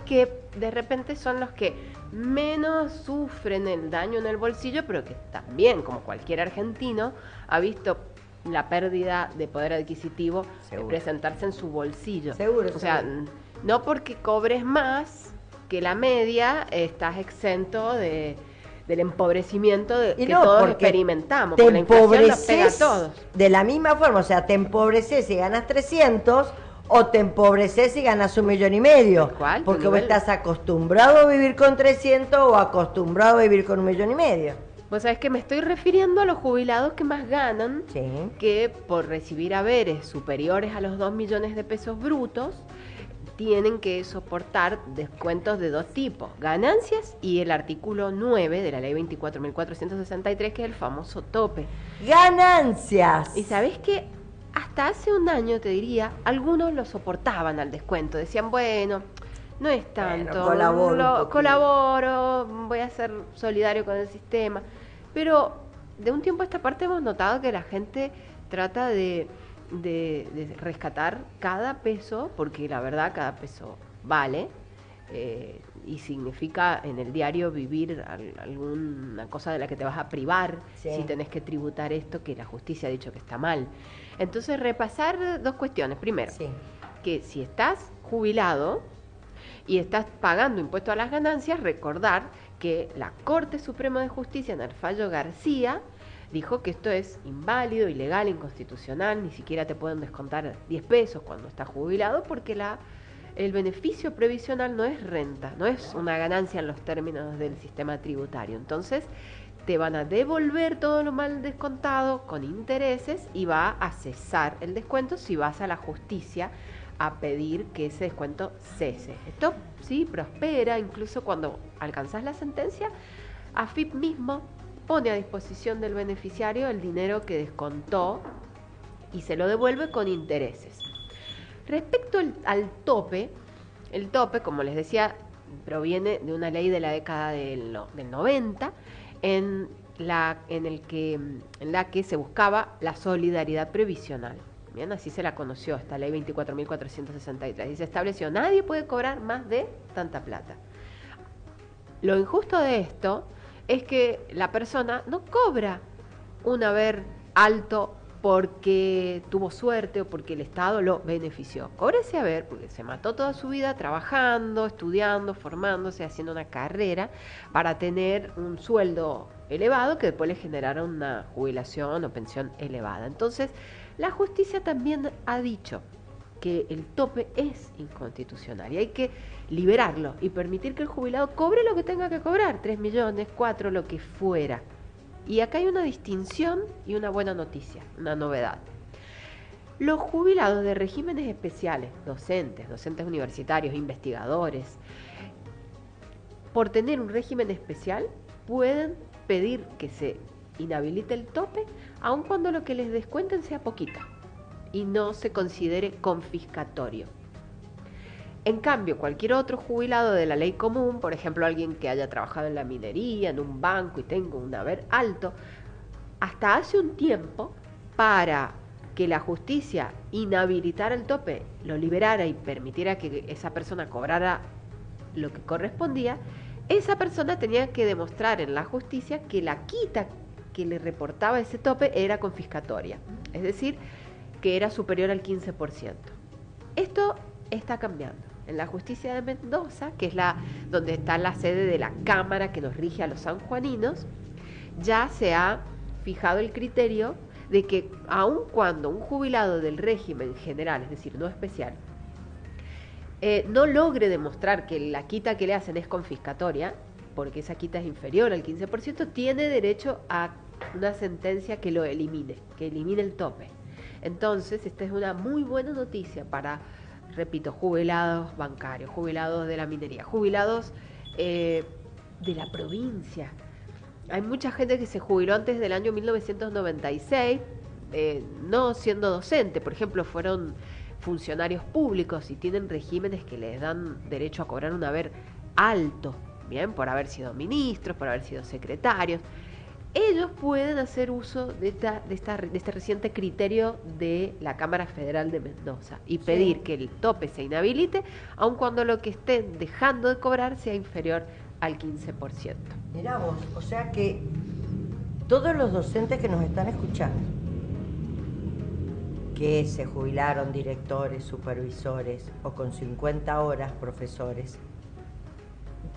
que de repente son los que menos sufren el daño en el bolsillo, pero que también, como cualquier argentino, ha visto la pérdida de poder adquisitivo presentarse en su bolsillo. Seguro, o sea, no porque cobres más que la media, estás exento del empobrecimiento que no, todos experimentamos. Te la inflación nos pega a empobreces todos. de la misma forma, o sea, te empobreces y ganas 300 o te empobreces y ganas 1,5 millones. ¿Cuál? Porque vos estás acostumbrado a vivir con 300 o acostumbrado a vivir con 1,5 millones. Vos sabés que me estoy refiriendo a los jubilados que más ganan, Sí. que por recibir haberes superiores a los 2 millones de pesos brutos, tienen que soportar descuentos de dos tipos, ganancias y el artículo 9 de la ley 24.463, que es el famoso tope. ¡Ganancias! Y sabés que hasta hace un año, te diría, algunos lo soportaban al descuento, decían, bueno, no es tanto, colaboro, voy a ser solidario con el sistema, pero de un tiempo a esta parte hemos notado que la gente trata de rescatar cada peso, porque la verdad cada peso vale, y significa en el diario vivir alguna cosa de la que te vas a privar, si tenés que tributar esto, que la justicia ha dicho que está mal. Entonces, repasar dos cuestiones. Primero, que si estás jubilado y estás pagando impuesto a las ganancias, recordar que la Corte Suprema de Justicia, en el fallo García, dijo que esto es inválido, ilegal, inconstitucional, ni siquiera te pueden descontar 10 pesos cuando estás jubilado, porque el beneficio previsional no es renta, no es una ganancia en los términos del sistema tributario. Entonces, te van a devolver todo lo mal descontado con intereses y va a cesar el descuento si vas a la justicia a pedir que ese descuento cese. Esto sí prospera, incluso cuando alcanzás la sentencia, AFIP mismo pone a disposición del beneficiario el dinero que descontó y se lo devuelve con intereses. Respecto al tope, el tope, como les decía, proviene de una ley de la década del 90, en la que se buscaba la solidaridad previsional. Bien, así se la conoció esta ley 24.463, y se estableció: nadie puede cobrar más de tanta plata. Lo injusto de esto es que la persona no cobra un haber alto porque tuvo suerte o porque el Estado lo benefició. Cobra ese haber porque se mató toda su vida trabajando, estudiando, formándose, haciendo una carrera para tener un sueldo elevado que después le generara una jubilación o pensión elevada. Entonces, la justicia también ha dicho que el tope es inconstitucional y hay que liberarlo y permitir que el jubilado cobre lo que tenga que cobrar, 3 millones, 4, lo que fuera. Y acá hay una distinción y una buena noticia, una novedad. Los jubilados de regímenes especiales, docentes universitarios, investigadores, por tener un régimen especial, pueden pedir que se inhabilite el tope, aun cuando lo que les descuenten sea poquito y no se considere confiscatorio. En cambio, cualquier otro jubilado de la ley común, por ejemplo, alguien que haya trabajado en la minería, en un banco y tenga un haber alto, hasta hace un tiempo, para que la justicia inhabilitara el tope, lo liberara y permitiera que esa persona cobrara lo que correspondía, esa persona tenía que demostrar en la justicia que la quita que le reportaba ese tope era confiscatoria, es decir, que era superior al 15%. Esto está cambiando. En la justicia de Mendoza, que es donde está la sede de la Cámara que nos rige a los sanjuaninos, ya se ha fijado el criterio de que aun cuando un jubilado del régimen general, es decir, no especial, no logre demostrar que la quita que le hacen es confiscatoria, porque esa quita es inferior al 15%, tiene derecho a una sentencia que lo elimine, que elimine el tope. Entonces, esta es una muy buena noticia para, repito, jubilados bancarios, jubilados de la minería, jubilados de la provincia. Hay mucha gente que se jubiló antes del año 1996, no siendo docente, por ejemplo, fueron funcionarios públicos y tienen regímenes que les dan derecho a cobrar un haber alto, bien, por haber sido ministros, por haber sido secretarios. ellos pueden hacer uso de este reciente criterio de la Cámara Federal de Mendoza y pedir que el tope se inhabilite, aun cuando lo que estén dejando de cobrar sea inferior al 15%. Mirá vos, o sea que todos los docentes que nos están escuchando, que se jubilaron directores, supervisores o con 50 horas profesores,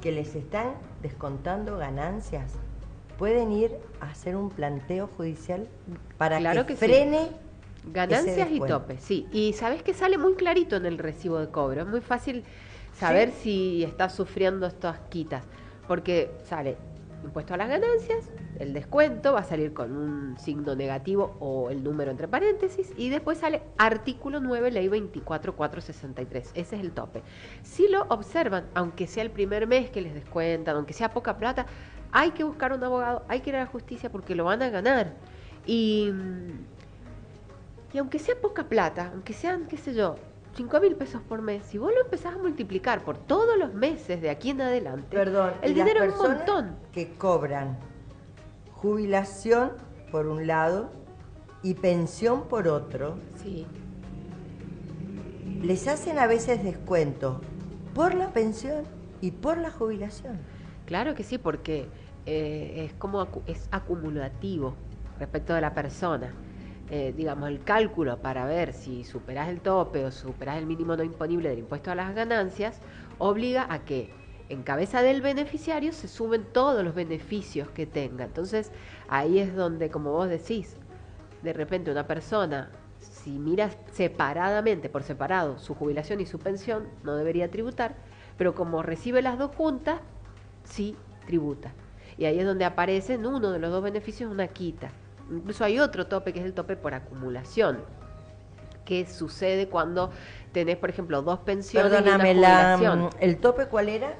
que les están descontando ganancias, pueden ir a hacer un planteo judicial para que frene ganancias y topes, sí. Y sabes que sale muy clarito en el recibo de cobro. Es muy fácil saber si estás sufriendo estas quitas, porque sale impuesto a las ganancias, el descuento va a salir con un signo negativo o el número entre paréntesis, y después sale artículo 9, ley 24463. Ese es el tope. Si lo observan, aunque sea el primer mes que les descuentan, aunque sea poca plata, hay que buscar un abogado, hay que ir a la justicia porque lo van a ganar. Y aunque sea poca plata, aunque sean, qué sé yo, 5.000 pesos por mes, si vos lo empezás a multiplicar por todos los meses de aquí en adelante, el dinero es un montón. Que cobran jubilación por un lado y pensión por otro, sí, les hacen a veces descuento por la pensión y por la jubilación. Claro que sí, porque es acumulativo respecto de la persona. Digamos, el cálculo para ver si superás el tope o superás el mínimo no imponible del impuesto a las ganancias obliga a que en cabeza del beneficiario se sumen todos los beneficios que tenga. Entonces ahí es donde, como vos decís, de repente una persona, si miras separadamente, por separado, su jubilación y su pensión, no debería tributar, pero como recibe las dos juntas, sí tributa. Y ahí es donde aparece en uno de los dos beneficios una quita. Incluso hay otro tope, que es el tope por acumulación, que sucede cuando tenés, por ejemplo, dos pensiones. Perdóname, y una jubilación. ¿El tope cuál era?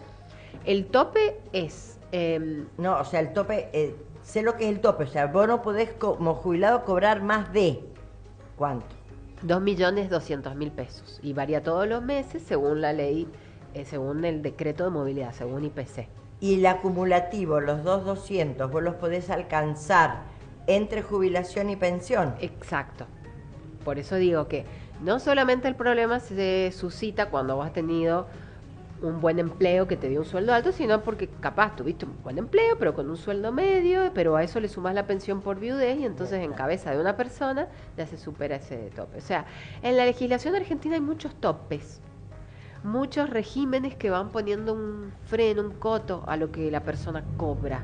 El tope es... no, o sea, el tope, sé lo que es el tope, o sea, vos no podés como jubilado cobrar más de... ¿Cuánto? 2.200.000 pesos. Y varía todos los meses según la ley, según el decreto de movilidad, según IPC. Y el acumulativo, los 2.200, vos los podés alcanzar entre jubilación y pensión. Exacto. Por eso digo que no solamente el problema se suscita cuando vos has tenido un buen empleo que te dio un sueldo alto, sino porque capaz tuviste un buen empleo, pero con un sueldo medio, pero a eso le sumas la pensión por viudez y entonces en cabeza de una persona ya se supera ese tope. O sea, en la legislación argentina hay muchos topes, muchos regímenes que van poniendo un freno, un coto a lo que la persona cobra.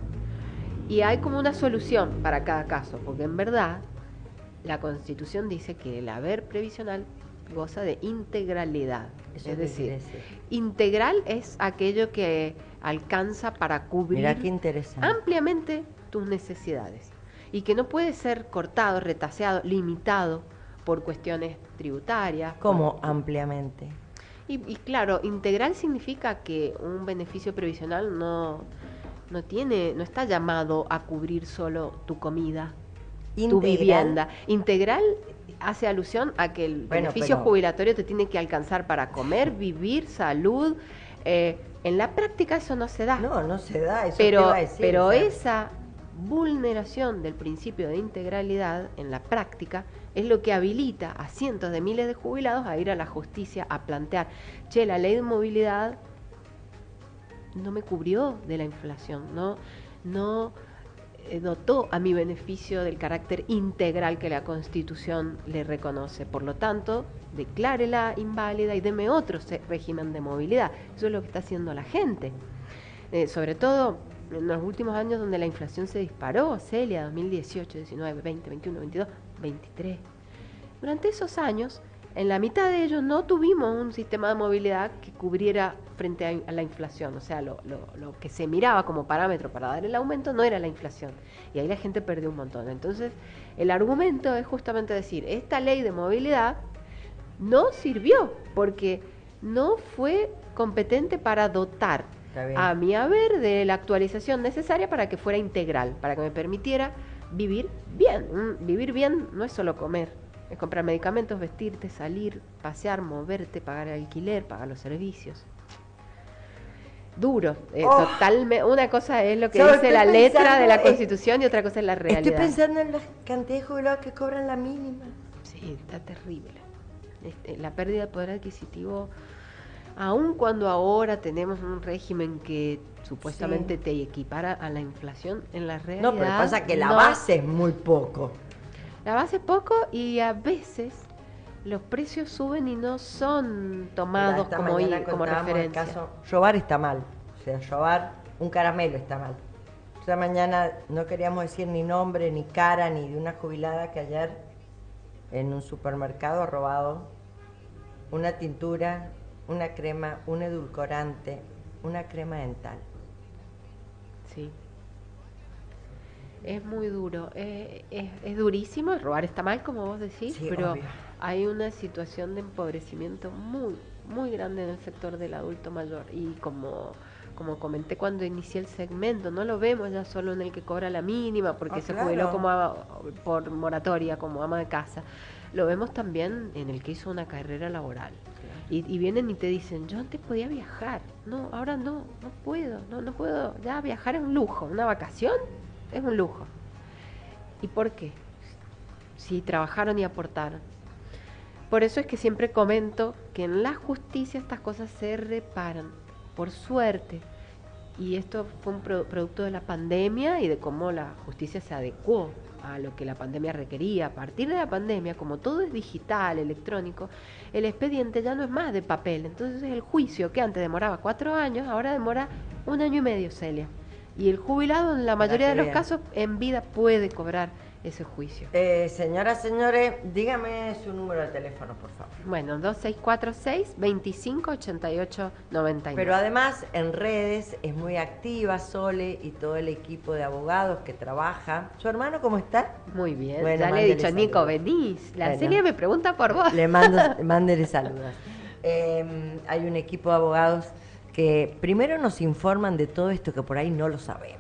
Y hay como una solución para cada caso, porque en verdad la Constitución dice que el haber previsional goza de integralidad. Es decir, integral es aquello que alcanza para cubrir ampliamente tus necesidades y que no puede ser cortado, retaseado, limitado por cuestiones tributarias. ¿Cómo ampliamente? Y claro, integral significa que un beneficio previsional no está llamado a cubrir solo tu comida, tu vivienda. Integral hace alusión a que el beneficio jubilatorio te tiene que alcanzar para comer, vivir, salud. En la práctica eso no se da. No se da, eso pero, te iba a decir, pero esa vulneración del principio de integralidad en la práctica es lo que habilita a cientos de miles de jubilados a ir a la justicia a plantear, che, la ley de movilidad no me cubrió de la inflación, no dotó a mi beneficio del carácter integral que la Constitución le reconoce. Por lo tanto, declárela inválida y deme otro régimen de movilidad. Eso es lo que está haciendo la gente. Sobre todo en los últimos años donde la inflación se disparó, Celia, 2018, 19, 20, 21, 22, 23. Durante esos años, en la mitad de ellos no tuvimos un sistema de movilidad que cubriera frente a la inflación. O sea, lo que se miraba como parámetro para dar el aumento no era la inflación. Y ahí la gente perdió un montón. Entonces, el argumento es justamente decir, esta ley de movilidad no sirvió porque no fue competente para dotar, a mi haber, de la actualización necesaria para que fuera integral, para que me permitiera vivir bien. Vivir bien no es solo comer. Es comprar medicamentos, vestirte, salir, pasear, moverte, pagar el alquiler, pagar los servicios. duro, totalmente. Una cosa es lo que dice la letra de la Constitución y otra cosa es la realidad. Estoy pensando en la cantidad de jubilados que cobran la mínima. Sí, está terrible. La pérdida de poder adquisitivo, aun cuando ahora tenemos un régimen que supuestamente te equipara a la inflación, en la realidad... No, pero pasa que la base es muy poco. La base es poco y a veces los precios suben y no son tomados como referencia. Robar está mal, o sea, robar un caramelo está mal. Esta mañana no queríamos decir ni nombre, ni cara, ni de una jubilada que ayer en un supermercado ha robado una tintura, una crema, un edulcorante, una crema dental. Sí. Es muy duro, es durísimo, robar está mal, como vos decís, sí, pero obvio. Hay una situación de empobrecimiento muy, muy grande en el sector del adulto mayor y como comenté cuando inicié el segmento, no lo vemos ya solo en el que cobra la mínima porque se jubiló por moratoria como ama de casa, lo vemos también en el que hizo una carrera laboral. Y vienen y te dicen, yo antes podía viajar, no, ahora no puedo, no puedo, ya viajar es un lujo, una vacación es un lujo. ¿Y por qué? Si trabajaron y aportaron. Por eso es que siempre comento que en la justicia estas cosas se reparan, por suerte. Y esto fue un producto de la pandemia y de cómo la justicia se adecuó a lo que la pandemia requería. A partir de la pandemia, como todo es digital, electrónico, el expediente ya no es más de papel. Entonces el juicio, que antes demoraba 4 años, ahora demora 1 año y medio, Celia. Y el jubilado, en la mayoría de los casos, en vida puede cobrar ese juicio. Señoras, señores, dígame su número de teléfono, por favor. Bueno, 2646-2588-99. Pero además, en redes es muy activa Sole y todo el equipo de abogados que trabaja. ¿Su hermano cómo está? Muy bien, bueno, ya le he dicho, Nico, venís. La Celia me pregunta por vos. Mándele saludos. Hay un equipo de abogados que primero nos informan de todo esto que por ahí no lo sabemos.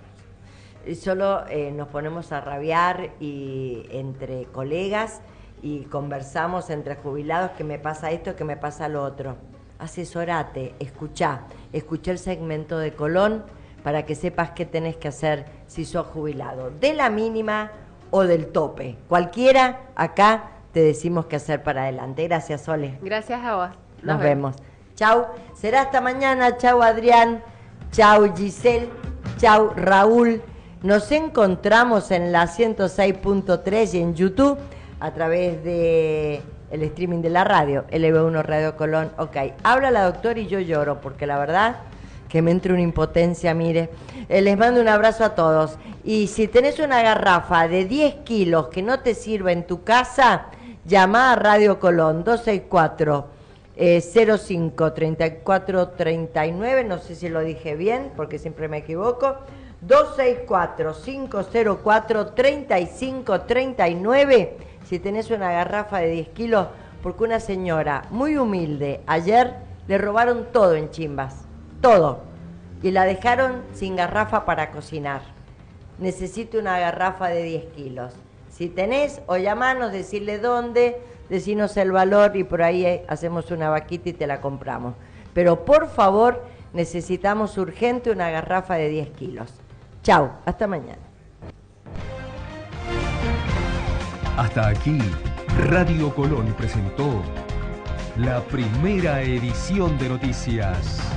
Solo nos ponemos a rabiar y entre colegas y conversamos entre jubilados que me pasa esto, que me pasa lo otro. Asesorate, escuchá el segmento de Colón para que sepas qué tenés que hacer si sos jubilado, de la mínima o del tope. Cualquiera, acá te decimos qué hacer para adelante. Gracias, Sole. Gracias a vos. Nos vemos. Chau, será hasta mañana. Chau, Adrián. Chau, Giselle. Chau, Raúl. Nos encontramos en la 106.3 y en YouTube a través de el streaming de la radio, LB1 Radio Colón. Ok, habla la doctora y yo lloro porque la verdad que me entra una impotencia, mire. Les mando un abrazo a todos. Y si tenés una garrafa de 10 kilos que no te sirve en tu casa, llama a Radio Colón 264 05 34 39, no sé si lo dije bien porque siempre me equivoco, 264-504-3539 si tenés una garrafa de 10 kilos, porque una señora muy humilde ayer le robaron todo en Chimbas, todo, y la dejaron sin garrafa para cocinar. Necesito una garrafa de 10 kilos. Si tenés, o llamanos, decirle dónde, decinos el valor y por ahí hacemos una vaquita y te la compramos. Pero por favor, necesitamos urgente una garrafa de 10 kilos. Chau, hasta mañana. Hasta aquí, Radio Colón presentó la primera edición de noticias.